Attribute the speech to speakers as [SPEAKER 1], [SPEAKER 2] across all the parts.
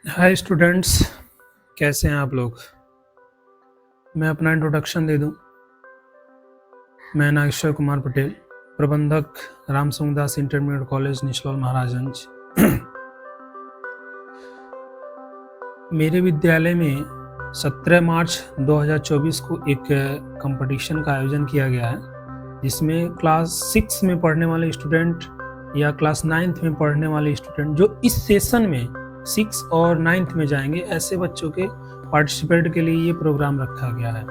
[SPEAKER 1] Hi students, कैसे हैं आप लोग। मैं अपना इंट्रोडक्शन दे दूं। मैं नागेश्वर कुमार पटेल, प्रबंधक रामसुंगदास इंटरमीडिएट कॉलेज निचलौल महाराजगंज। मेरे विद्यालय में 17 मार्च 2024 को एक कंपटीशन का आयोजन किया गया है, जिसमें क्लास 6 में पढ़ने वाले स्टूडेंट या क्लास 9th में पढ़ने वाले स्टूडेंट जो इस सेशन में 6 और 9th में जाएंगे, ऐसे बच्चों के पार्टिसिपेट के लिए ये प्रोग्राम रखा गया है।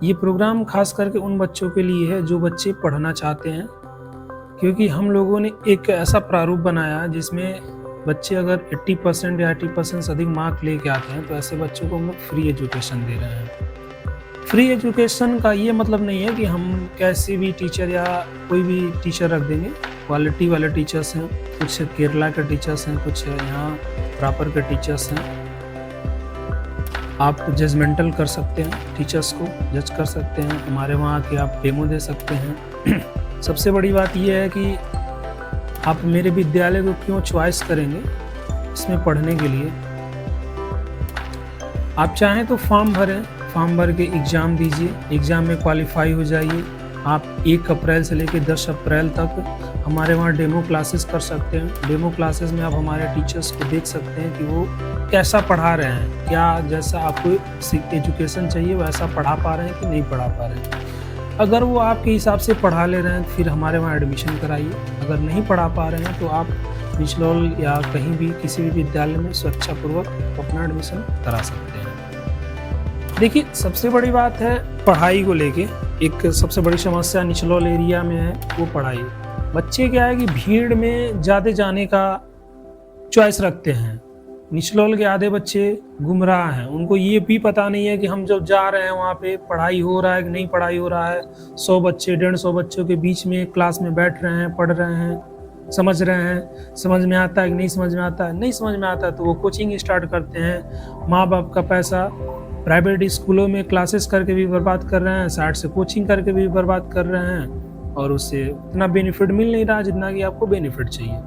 [SPEAKER 1] ये प्रोग्राम खास करके उन बच्चों के लिए है जो बच्चे पढ़ना चाहते हैं, क्योंकि हम लोगों ने एक ऐसा प्रारूप बनाया जिसमें बच्चे अगर 80% या 80% से अधिक मार्क लेके आते हैं तो ऐसे बच्चों को हम लोग फ्री एजुकेशन दे रहे हैं। फ्री एजुकेशन का ये मतलब नहीं है कि हम कैसे भी टीचर या कोई भी टीचर रख देंगे। क्वालिटी वाले टीचर्स हैं, कुछ केरला के टीचर्स हैं, कुछ यहाँ प्रॉपर के टीचर्स हैं। आप जजमेंटल कर सकते हैं, टीचर्स को जज कर सकते हैं, हमारे वहाँ के आप डेमो दे सकते हैं। सबसे बड़ी बात यह है कि आप मेरे विद्यालय को क्यों चॉइस करेंगे इसमें पढ़ने के लिए। आप चाहें तो फॉर्म भरें, फॉर्म भर के एग्ज़ाम दीजिए, एग्ज़ाम में क्वालिफाई हो जाइए। आप 1 अप्रैल से लेकर 10 अप्रैल तक हमारे वहाँ डेमो क्लासेस कर सकते हैं। डेमो क्लासेस में आप हमारे टीचर्स को देख सकते हैं कि वो कैसा पढ़ा रहे हैं, क्या जैसा आपको एजुकेशन चाहिए वैसा पढ़ा पा रहे हैं कि नहीं पढ़ा पा रहे हैं। अगर वो आपके हिसाब से पढ़ा ले रहे हैं तो फिर हमारे वहाँ एडमिशन कराइए। अगर नहीं पढ़ा पा रहे हैं तो आप निचलौल या कहीं भी किसी भी विद्यालय में स्वेच्छापूर्वक अपना एडमिशन करा सकते हैं। देखिए, सबसे बड़ी बात है पढ़ाई को लेके, एक सबसे बड़ी समस्या निचलौल एरिया में है वो पढ़ाई। बच्चे क्या है कि भीड़ में ज़्यादा जाने का चॉइस रखते हैं। निचलौल के आधे बच्चे गुमराह हैं, उनको ये भी पता नहीं है कि हम जब जा रहे हैं वहाँ पे पढ़ाई हो रहा है कि नहीं पढ़ाई हो रहा है। 100 बच्चे 150 बच्चों के बीच में क्लास में बैठ रहे हैं, पढ़ रहे हैं, समझ रहे हैं, समझ में आता है कि नहीं समझ में आता है। नहीं समझ में आता है तो वो कोचिंग स्टार्ट करते हैं। माँ बाप का पैसा प्राइवेट स्कूलों में क्लासेस करके भी बर्बाद कर रहे हैं, साइड से कोचिंग करके भी बर्बाद कर रहे हैं, और उससे उतना बेनिफिट मिल नहीं रहा जितना कि आपको बेनिफिट चाहिए।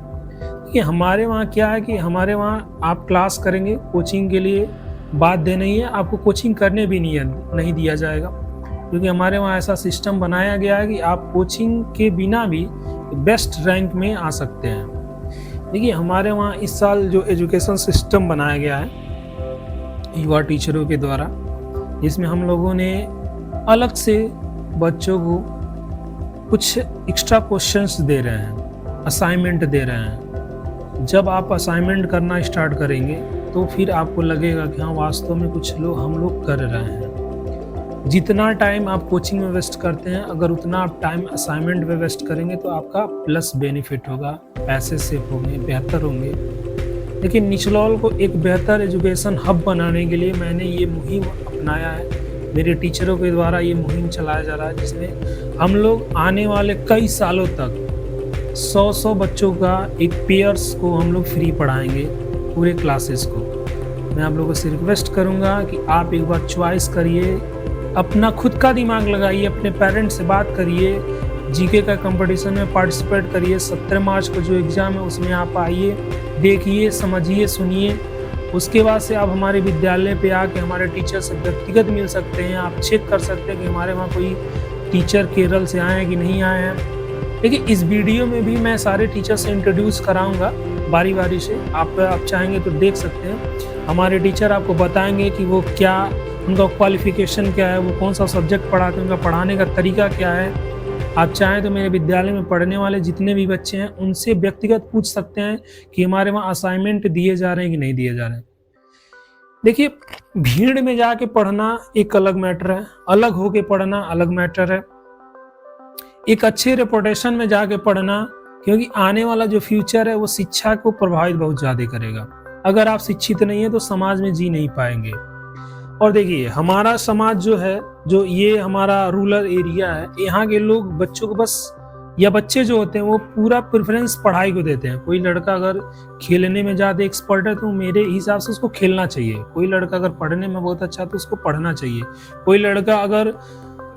[SPEAKER 1] कि हमारे वहाँ क्या है कि हमारे वहाँ आप क्लास करेंगे, कोचिंग के लिए बात दे नहीं है, आपको कोचिंग करने भी नहीं दिया जाएगा, क्योंकि हमारे वहाँ ऐसा सिस्टम बनाया गया है कि आप कोचिंग के बिना भी बेस्ट रैंक में आ सकते हैं। देखिए, हमारे वहाँ इस साल जो एजुकेशन सिस्टम बनाया गया है युवा टीचरों के द्वारा, जिसमें हम लोगों ने अलग से बच्चों को कुछ एक्स्ट्रा क्वेश्चंस दे रहे हैं, असाइनमेंट दे रहे हैं। जब आप असाइनमेंट करना स्टार्ट करेंगे तो फिर आपको लगेगा कि हाँ, वास्तव में कुछ हम लोग कर रहे हैं। जितना टाइम आप कोचिंग में वेस्ट करते हैं, अगर उतना आप टाइम असाइनमेंट में वेस्ट करेंगे तो आपका प्लस बेनिफिट होगा, पैसे सेव होंगे, बेहतर होंगे। लेकिन निचलौल को एक बेहतर एजुकेशन हब बनाने के लिए मैंने ये मुहिम अपनाया है। मेरे टीचरों के द्वारा ये मुहिम चलाया जा रहा है, जिसमें हम लोग आने वाले कई सालों तक 100 बच्चों का एक पेयर्स को हम लोग फ्री पढ़ाएंगे, पूरे क्लासेस को। मैं आप लोगों से रिक्वेस्ट करूंगा कि आप एक बार चॉइस करिए, अपना खुद का दिमाग लगाइए, अपने पेरेंट्स से बात करिए, जीके का कंपटीशन में पार्टिसिपेट करिए। 17 मार्च को जो एग्ज़ाम है उसमें आप आइए, देखिए, समझिए, सुनिए। उसके बाद से आप हमारे विद्यालय पे आके हमारे टीचर से व्यक्तिगत मिल सकते हैं। आप चेक कर सकते हैं कि हमारे वहाँ कोई टीचर केरल से आए हैं कि नहीं आए हैं। देखिए, इस वीडियो में भी मैं सारे टीचर से इंट्रोड्यूस कराऊंगा बारी बारी से। आप चाहेंगे तो देख सकते हैं। हमारे टीचर आपको बताएंगे कि वो क्या, उनका क्वालिफिकेशन क्या है, वो कौन सा सब्जेक्ट पढ़ाते हैं, उनका पढ़ाने का तरीका क्या है। आप चाहें तो मेरे विद्यालय में पढ़ने वाले जितने भी बच्चे हैं उनसे व्यक्तिगत पूछ सकते हैं कि हमारे वहाँ असाइनमेंट दिए जा रहे हैं कि नहीं दिए जा रहे हैं। देखिए, भीड़ में जाके पढ़ना एक अलग मैटर है, अलग होके पढ़ना अलग मैटर है। एक अच्छे रेपुटेशन में जाके पढ़ना, क्योंकि आने वाला जो फ्यूचर है वो शिक्षा को प्रभावित बहुत ज़्यादा करेगा। अगर आप शिक्षित नहीं है तो समाज में जी नहीं पाएंगे। और देखिए, हमारा समाज जो है, जो ये हमारा रूरल एरिया है, यहाँ के लोग बच्चों को बस, या बच्चे जो होते हैं वो पूरा प्रेफरेंस पढ़ाई को देते हैं। कोई लड़का अगर खेलने में ज़्यादा एक्सपर्ट है तो मेरे हिसाब से उसको खेलना चाहिए। कोई लड़का अगर पढ़ने में बहुत अच्छा है तो उसको पढ़ना चाहिए। कोई लड़का अगर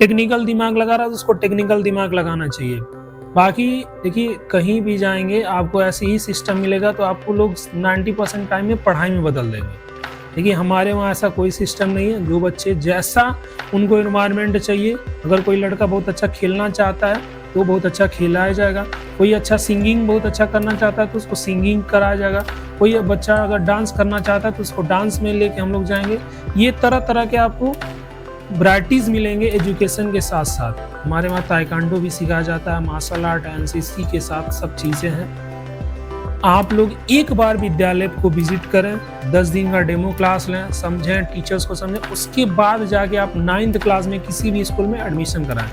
[SPEAKER 1] टेक्निकल दिमाग लगा रहा है तो उसको टेक्निकल दिमाग लगाना चाहिए। बाकी देखिए कहीं भी जाएँगे आपको ऐसे ही सिस्टम मिलेगा तो आपको लोग 90% टाइम में पढ़ाई में बदल देंगे। देखिए हमारे वहाँ ऐसा कोई सिस्टम नहीं है, जो बच्चे जैसा उनको एनवायरनमेंट चाहिए, अगर कोई लड़का बहुत अच्छा खेलना चाहता है तो बहुत अच्छा खिलाया जाएगा, कोई अच्छा सिंगिंग बहुत अच्छा करना चाहता है तो उसको सिंगिंग कराया जाएगा, कोई बच्चा अगर डांस करना चाहता है तो उसको डांस में लेके हम लोग जाएँगे। ये तरह-तरह के आपको वैराइटीज़ मिलेंगे एजुकेशन के साथ-साथ। हमारे वहाँ ताइक्वांडो भी सिखाया जाता है, मार्शल आर्ट, एनसीसी के साथ सब चीज़ें हैं। आप लोग एक बार विद्यालय को विज़िट करें, 10 दिन का डेमो क्लास लें, समझें, टीचर्स को समझें, उसके बाद जाके आप 9th क्लास में किसी भी स्कूल में एडमिशन कराएँ।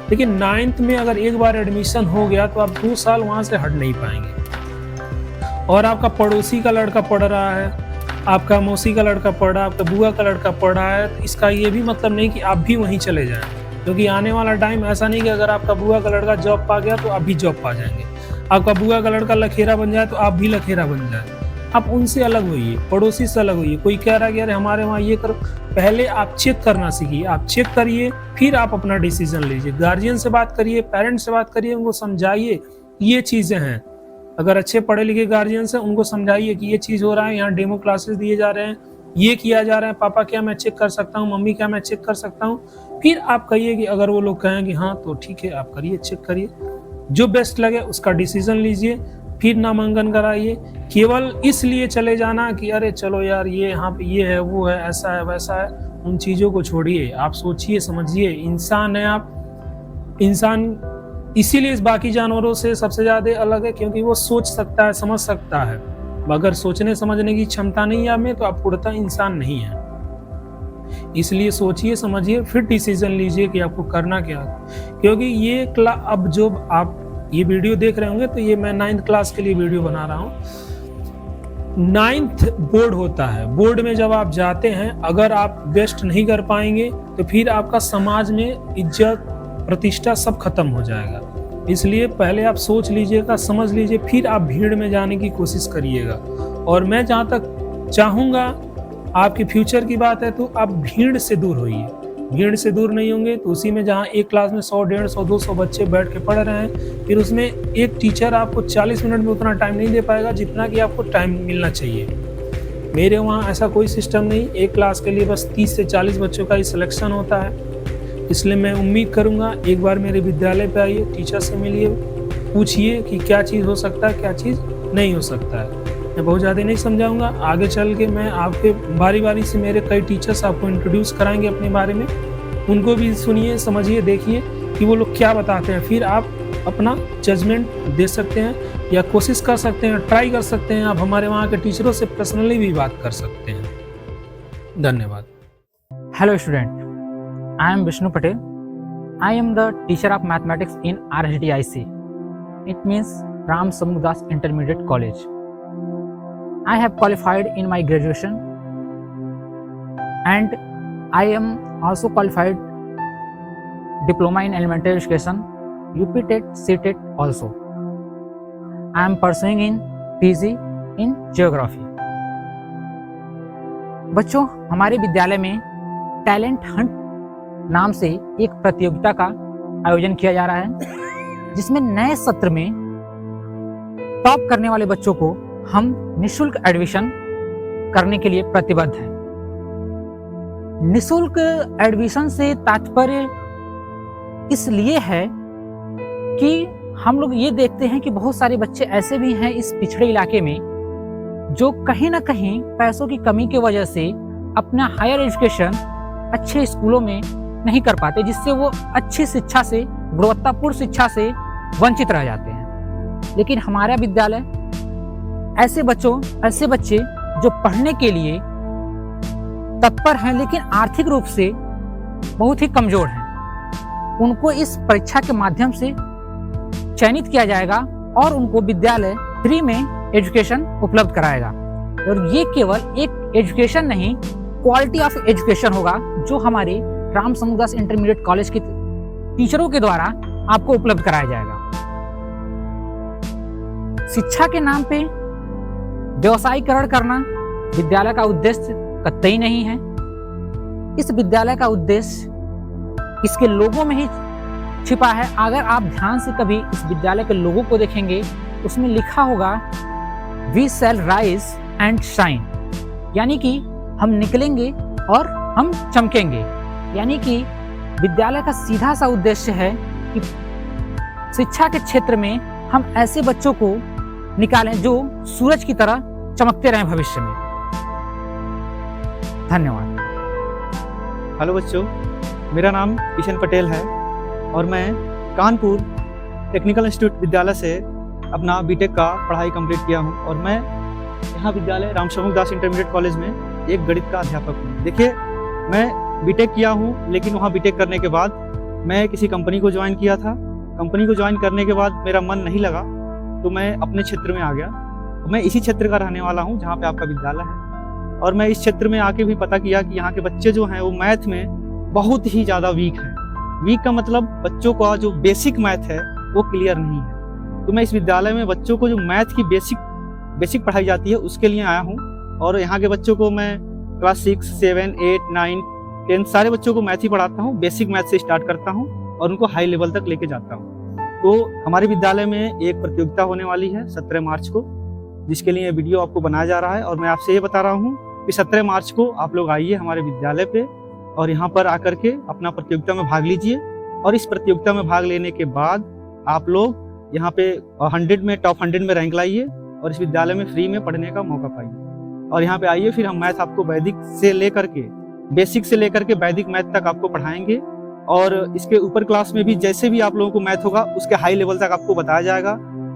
[SPEAKER 1] देखिए 9th में अगर एक बार एडमिशन हो गया तो आप 2 साल वहाँ से हट नहीं पाएँगे। और आपका पड़ोसी का लड़का पढ़ रहा है, आपका मौसी का लड़का पढ़ रहा है, आपका बुआ का लड़का पढ़ रहा है, तो इसका ये भी मतलब नहीं कि आप भी वहीं चले जाएँ। क्योंकि आने वाला टाइम ऐसा नहीं कि अगर आपका बुआ का लड़का जॉब पा गया तो आप भी जॉब पा जाएँगे। आपका बुआ का लड़का लखेरा बन जाए तो आप भी लखेरा बन जाए। आप उनसे अलग होइए, पड़ोसी से अलग होइए। कोई कह रहा है कि अरे हमारे वहाँ ये करो, पहले आप चेक करना सीखिए, आप चेक करिए, फिर आप अपना डिसीजन लीजिए। गार्जियन से बात करिए, पेरेंट्स से बात करिए, उनको समझाइए ये चीज़ें हैं। अगर अच्छे पढ़े लिखे गार्जियन हैं उनको समझाइए कि ये चीज़ हो रहा है, यहाँ डेमो क्लासेस दिए जा रहे हैं, ये किया जा रहा है, पापा क्या मैं चेक कर सकता हूँ, मम्मी क्या मैं चेक कर सकता हूँ। फिर आप कहिए कि अगर वो लोग कहें कि हाँ तो ठीक है आप करिए, चेक करिए, जो बेस्ट लगे उसका डिसीजन लीजिए, फिर नामांकन कराइए। केवल इसलिए चले जाना कि अरे चलो यार ये यहाँ पे ये है, वो है, ऐसा है, वैसा है, उन चीज़ों को छोड़िए। आप सोचिए, समझिए, इंसान है आप। इंसान इसीलिए इस बाकी जानवरों से सबसे ज़्यादा अलग है क्योंकि वो सोच सकता है, समझ सकता है। अगर सोचने समझने की क्षमता नहीं है आप में तो आप पूर्णतः इंसान नहीं है। इसलिए सोचिए, समझिए, फिर डिसीजन लीजिए कि आपको करना क्या है। क्योंकि ये अब जो आप ये वीडियो देख रहे होंगे तो ये मैं 9th क्लास के लिए वीडियो बना रहा हूँ। 9th बोर्ड होता है, बोर्ड में जब आप जाते हैं अगर आप बेस्ट नहीं कर पाएंगे तो फिर आपका समाज में इज्जत प्रतिष्ठा सब खत्म हो जाएगा। इसलिए पहले आप सोच लीजिएगा, समझ लीजिए, फिर आप भीड़ में जाने की कोशिश करिएगा। और मैं जहाँ तक चाहूँगा, आपके फ्यूचर की बात है तो आप भीड़ से दूर होइए। भीड़ से दूर नहीं होंगे तो उसी में जहाँ एक क्लास में 100, 150, 200 बच्चे बैठ के पढ़ रहे हैं, फिर उसमें एक टीचर आपको 40 मिनट में उतना टाइम नहीं दे पाएगा जितना कि आपको टाइम मिलना चाहिए। मेरे वहाँ ऐसा कोई सिस्टम नहीं, एक क्लास के लिए बस 30 से 40 बच्चों का ही सिलेक्शन होता है। इसलिए मैं उम्मीद करूंगा एक बार मेरे विद्यालय पे आइए, टीचर से मिलिए, पूछिए कि क्या चीज़ हो सकता है, क्या चीज़ नहीं हो सकता है। मैं बहुत ज़्यादा नहीं समझाऊंगा, आगे चल के मैं आपके बारी से मेरे कई टीचर्स आपको इंट्रोड्यूस कराएंगे अपने बारे में। उनको भी सुनिए, समझिए, देखिए कि वो लोग क्या बताते हैं, फिर आप अपना जजमेंट दे सकते हैं या कोशिश कर सकते हैं, ट्राई कर सकते हैं। आप हमारे वहाँ के टीचरों से पर्सनली भी बात कर सकते हैं। धन्यवाद।
[SPEAKER 2] Hello student, I am Vishnu Patel. I am the teacher of mathematics in RHDIC. It means Ram Samugdas Intermediate College. I have qualified in my graduation and I am also qualified diploma in elementary education, UP-TET, C-TET also. I am pursuing in PG in geography. बच्चों, हमारे विद्यालय में talent Hunt नाम से एक प्रतियोगिता का आयोजन किया जा रहा है, जिसमें नए सत्र में टॉप करने वाले बच्चों को हम निःशुल्क एडमिशन करने के लिए प्रतिबद्ध हैं। निःशुल्क एडमिशन से तात्पर्य इसलिए है कि हम लोग ये देखते हैं कि बहुत सारे बच्चे ऐसे भी हैं इस पिछड़े इलाके में जो कहीं ना कहीं पैसों की कमी की वजह से अपना हायर एजुकेशन अच्छे स्कूलों में नहीं कर पाते, जिससे वो अच्छी शिक्षा से, गुणवत्तापूर्ण शिक्षा से वंचित रह जाते हैं। लेकिन हमारा विद्यालय ऐसे बच्चे जो पढ़ने के लिए तत्पर हैं लेकिन आर्थिक रूप से बहुत ही कमजोर हैं, उनको इस परीक्षा के माध्यम से चयनित किया जाएगा और उनको विद्यालय फ्री में एजुकेशन उपलब्ध कराएगा। और ये केवल एक एजुकेशन नहीं, क्वालिटी ऑफ एजुकेशन होगा जो हमारे राम समूहदास इंटरमीडिएट कॉलेज के टीचरों के द्वारा आपको उपलब्ध कराया जाएगा। शिक्षा के नाम पे व्यवसायीकरण करना विद्यालय का उद्देश्य कतई नहीं है। इस विद्यालय का उद्देश्य इसके लोगों में ही छिपा है। अगर आप ध्यान से कभी इस विद्यालय के लोगों को देखेंगे, उसमें लिखा होगा we shall rise and shine, यानी कि हम निकलेंगे और हम चमकेंगे। यानी कि विद्यालय का सीधा सा उद्देश्य है कि शिक्षा के क्षेत्र में हम ऐसे बच्चों को निकालें जो सूरज की तरह चमकते रहें भविष्य में। धन्यवाद।
[SPEAKER 3] हेलो बच्चों, मेरा नाम किशन पटेल है और मैं कानपुर टेक्निकल इंस्टीट्यूट विद्यालय से अपना बीटेक का पढ़ाई कंप्लीट किया हूं और मैं यहाँ विद्यालय राम सेवक दास इंटरमीडिएट कॉलेज में एक गणित का अध्यापक हूँ। देखिए, मैं बीटेक किया हूँ, लेकिन वहाँ बीटेक करने के बाद मैं किसी कंपनी को ज्वाइन किया था। कंपनी को ज्वाइन करने के बाद मेरा मन नहीं लगा तो मैं अपने क्षेत्र में आ गया। मैं इसी क्षेत्र का रहने वाला हूँ जहाँ पे आपका विद्यालय है, और मैं इस क्षेत्र में आके भी पता किया कि यहाँ के बच्चे जो हैं वो मैथ में बहुत ही ज़्यादा वीक हैं। वीक का मतलब बच्चों का जो बेसिक मैथ है वो क्लियर नहीं है। तो मैं इस विद्यालय में बच्चों को जो मैथ की बेसिक पढ़ाई जाती है उसके लिए आया हूँ, और यहाँ के बच्चों को मैं क्लास 6, 7, 8, 9, 10 सारे बच्चों को मैथ ही पढ़ाता हूँ। बेसिक मैथ से स्टार्ट करता हूँ और उनको हाई लेवल तक लेके जाता हूँ। तो हमारे विद्यालय में एक प्रतियोगिता होने वाली है 17 मार्च को, जिसके लिए वीडियो आपको बनाया जा रहा है। और मैं आपसे ये बता रहा हूँ कि 17 मार्च को आप लोग आइए हमारे विद्यालय पे और यहाँ पर आकर के अपना प्रतियोगिता में भाग लीजिए। और इस प्रतियोगिता में भाग लेने के बाद आप लोग यहाँ पे 100 में टॉप 100 में रैंक लाइए और इस विद्यालय में फ्री में पढ़ने का मौका पाइए। और यहाँ पे आइए, फिर हम मैथ आपको वैदिक से लेकर के बेसिक से लेकर के वैदिक मैथ तक आपको पढ़ाएंगे। और इसके ऊपर क्लास में भी जैसे भी आप लोगों को मैथ होगा उसके हाई लेवल तक आपको बताया जाएगा।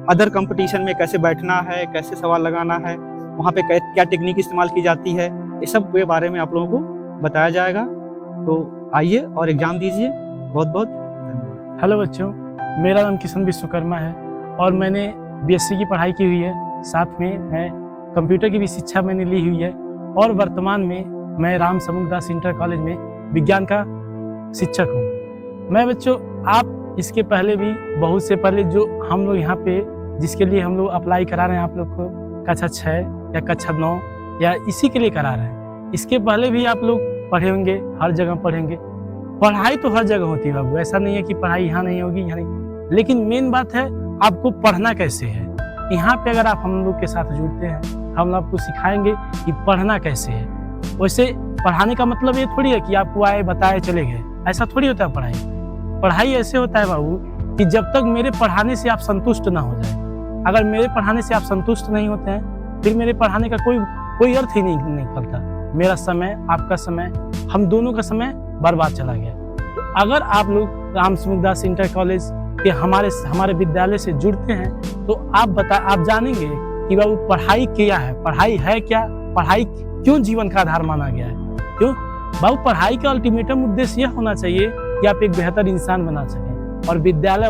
[SPEAKER 3] अदर कंपटीशन में कैसे बैठना है, कैसे सवाल लगाना है, वहाँ पे क्या टेक्निक इस्तेमाल की जाती है, ये सब के बारे में आप लोगों को बताया जाएगा। तो आइए और एग्जाम दीजिए। बहुत बहुत धन्यवाद।
[SPEAKER 4] हेलो बच्चों, मेरा नाम किशन विश्वकर्मा है और मैंने बीएससी की पढ़ाई की हुई है। साथ में मैं कंप्यूटर की भी शिक्षा मैंने ली हुई है और वर्तमान में मैं राम सेवक दास इंटर कॉलेज में विज्ञान का शिक्षक हूँ। मैं बच्चों, आप इसके पहले भी बहुत से पहले जो हम लोग यहाँ पे जिसके लिए हम लोग अप्लाई करा रहे हैं आप लोग को कक्षा 6 या कक्षा 9 या इसी के लिए करा रहे हैं, इसके पहले भी आप लोग पढ़े होंगे, हर जगह पढ़ेंगे। पढ़ाई तो हर जगह होती है बाबू, ऐसा नहीं है कि पढ़ाई यहाँ नहीं होगी, यहाँ नहीं। लेकिन मेन बात है आपको पढ़ना कैसे है। यहाँ पे अगर आप हम लोग के साथ जुड़ते हैं, हम आपको सिखाएंगे कि पढ़ना कैसे है। वैसे पढ़ाने का मतलब ये थोड़ी है कि आपको आए बताए चले गए, ऐसा थोड़ी होता है। पढ़ाई ऐसे होता है बाबू कि जब तक मेरे पढ़ाने से आप संतुष्ट ना हो जाए। अगर मेरे पढ़ाने से आप संतुष्ट नहीं होते हैं, फिर मेरे पढ़ाने का कोई अर्थ ही नहीं निकलता। मेरा समय, आपका समय, हम दोनों का समय बर्बाद चला गया। तो अगर आप लोग राम सेवक दास इंटर कॉलेज के हमारे विद्यालय से जुड़ते हैं तो आप जानेंगे कि बाबू पढ़ाई क्या है, पढ़ाई है क्या, पढ़ाई क्यों जीवन का आधार माना गया है। क्यों बाबू, पढ़ाई का अल्टीमेटम उद्देश्य यह होना चाहिए कि आप एक बेहतर इंसान बना सकें। और विद्यालय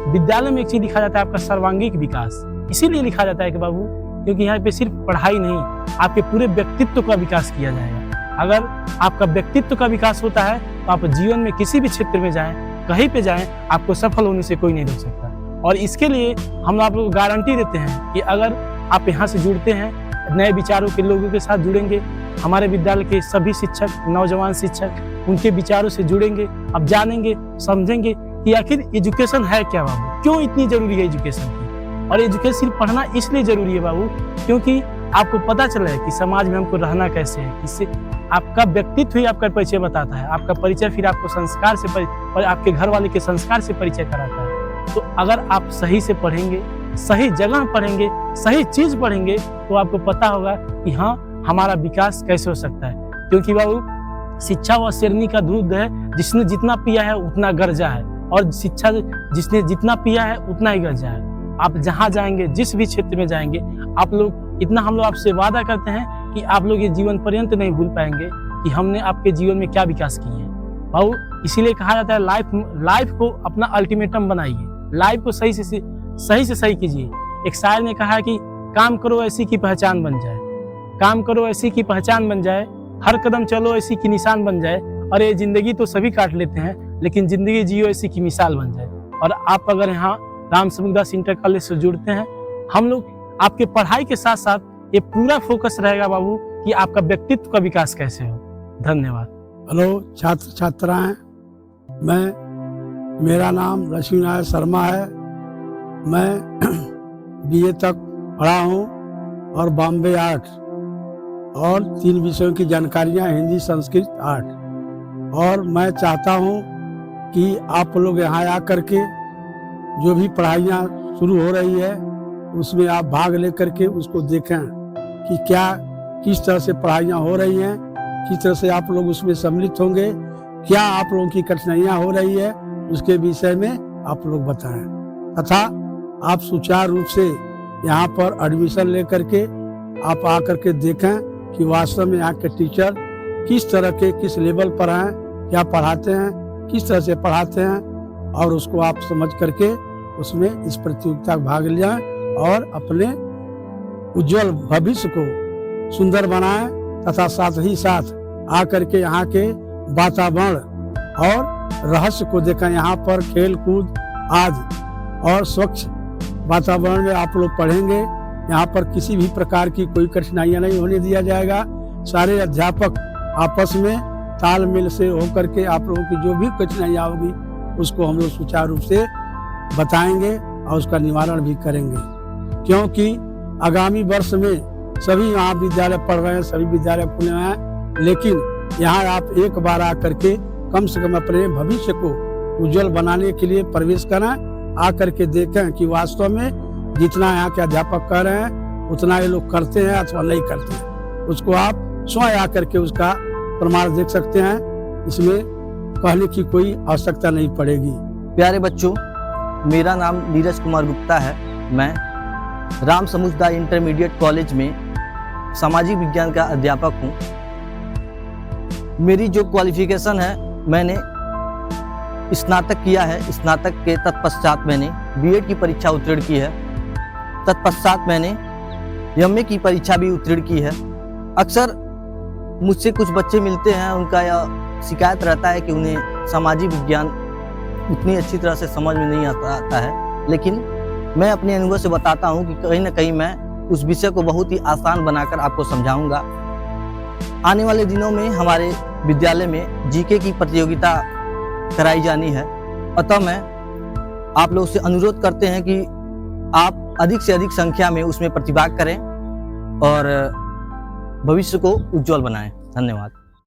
[SPEAKER 4] विद्यालय में एक चीज लिखा जाता है, आपका सर्वांगीण विकास। इसीलिए लिखा जाता है कि बाबू, क्योंकि यहाँ पे सिर्फ पढ़ाई नहीं, आपके पूरे व्यक्तित्व का विकास किया जाएगा। अगर आपका व्यक्तित्व का विकास होता है तो आप जीवन में किसी भी क्षेत्र में जाएं, कहीं पे जाएं, आपको सफल होने से कोई नहीं रोक सकता। और इसके लिए हम आप लोग गारंटी देते हैं कि अगर आप यहाँ से जुड़ते हैं, नए विचारों के लोगों के साथ जुड़ेंगे, हमारे विद्यालय के सभी शिक्षक, नौजवान शिक्षक उनके विचारों से जुड़ेंगे, अब जानेंगे, समझेंगे कि आखिर एजुकेशन है क्या बाबू, क्यों इतनी जरूरी है एजुकेशन की। और एजुकेशन पढ़ना इसलिए जरूरी है बाबू क्योंकि आपको पता चले कि समाज में हमको रहना कैसे है। इससे आपका व्यक्तित्व ही आपका परिचय बताता है। आपका परिचय फिर आपको संस्कार से और आपके घर वाले के संस्कार से परिचय कराता है। तो अगर आप सही से पढ़ेंगे, सही जगह पढ़ेंगे, सही चीज पढ़ेंगे, तो आपको पता होगा कि हाँ, हमारा विकास कैसे हो सकता है। क्योंकि बाबू, शिक्षा वह शेरनी का दूध है, जिसने जितना पिया है उतना गर्जा है, और शिक्षा जिसने जितना पिया है उतना ही गर्जा है। आप जहाँ जाएंगे, जिस भी क्षेत्र में जाएंगे, आप लोग इतना हम लोग आपसे वादा करते हैं कि आप लोग ये जीवन पर्यंत नहीं भूल पाएंगे कि हमने आपके जीवन में क्या विकास किए हैं। बाबू, इसीलिए कहा जाता है लाइफ को अपना अल्टीमेटम बनाइए, लाइफ को सही से सही कीजिए। एक शायर ने कहा कि काम करो ऐसी की पहचान बन जाए, काम करो ऐसी की पहचान बन जाए, हर कदम चलो ऐसी की निशान बन जाए। और ये जिंदगी तो सभी काट लेते हैं, लेकिन जिंदगी जियो ऐसी की मिसाल बन जाए। और आप अगर यहाँ राम सेवक दास इंटर कॉलेज से जुड़ते हैं, हम लोग आपके पढ़ाई के साथ साथ ये पूरा फोकस रहेगा बाबू कि आपका व्यक्तित्व का विकास कैसे हो। धन्यवाद।
[SPEAKER 5] हेलो छात्र छात्राएं, मैं मेरा नाम लक्ष्मी नारायण शर्मा है। मैं बीए तक पढ़ा हूँ और बॉम्बे आर्ट और 3 विषयों की जानकारियाँ हिंदी, संस्कृत, आर्ट। और मैं चाहता हूँ कि आप लोग यहाँ आकर के जो भी पढ़ाइयाँ शुरू हो रही है उसमें आप भाग लेकर के उसको देखें कि किस तरह से पढ़ाइयाँ हो रही हैं, किस तरह से आप लोग उसमें सम्मिलित होंगे, क्या आप लोगों की कठिनाइयाँ हो रही है उसके विषय में आप लोग बताएं, तथा आप सुचारू रूप से यहाँ पर एडमिशन लेकर के आप आकर के देखें कि वास्तव में यहाँ के टीचर किस तरह के, किस लेवल पर हैं, क्या पढ़ाते हैं, किस तरह से पढ़ाते हैं, और उसको आप समझ करके उसमें इस प्रतियोगिता में भाग लें और अपने उज्जवल भविष्य को सुंदर बनाएं, तथा साथ ही साथ आकर के यहाँ के वातावरण और रहस्य को देखें। यहाँ पर खेल कूद आदि और स्वच्छ वातावरण में आप लोग पढ़ेंगे। यहाँ पर किसी भी प्रकार की कोई कठिनाइयाँ नहीं होने दिया जाएगा। सारे अध्यापक आपस में तालमेल से होकर के आप लोगों की जो भी कठिनाइयाँ होगी उसको हम लोग सुचारू रूप से बताएंगे और उसका निवारण भी करेंगे, क्योंकि आगामी वर्ष में सभी यहाँ विद्यालय पढ़ रहे हैं, सभी विद्यालय खुले हैं, लेकिन यहाँ आप एक बार आकर के कम से कम अपने भविष्य को उज्जवल बनाने के लिए प्रवेश करें, आकर के देखें कि वास्तव में जितना यहाँ के अध्यापक कर रहे हैं उतना ये लोग करते हैं अथवा नहीं करते हैं। उसको आप स्वयं आकर के उसका प्रमाण देख सकते हैं, इसमें कहने की कोई आवश्यकता नहीं पड़ेगी।
[SPEAKER 6] प्यारे बच्चों, मेरा नाम नीरज कुमार गुप्ता है। मैं राम समुदाय इंटरमीडिएट कॉलेज में सामाजिक विज्ञान का अध्यापक हूँ। मेरी जो क्वालिफिकेशन है, मैंने स्नातक किया है। स्नातक के तत्पश्चात मैंने बीएड की परीक्षा उत्तीर्ण की है। तत्पश्चात मैंने एमए की परीक्षा भी उत्तीर्ण की है। अक्सर मुझसे कुछ बच्चे मिलते हैं, उनका यह शिकायत रहता है कि उन्हें सामाजिक विज्ञान उतनी अच्छी तरह से समझ में नहीं आता है, लेकिन मैं अपने अनुभव से बताता हूं कि कहीं ना कहीं मैं उस विषय को बहुत ही आसान बनाकर आपको समझाऊंगा। आने वाले दिनों में हमारे विद्यालय में जीके की प्रतियोगिता कराई जानी है, अतः मैं आप लोग से अनुरोध करते हैं कि आप अधिक से अधिक संख्या में उसमें प्रतिभाग करें और भविष्य को उज्जवल बनाएं। धन्यवाद।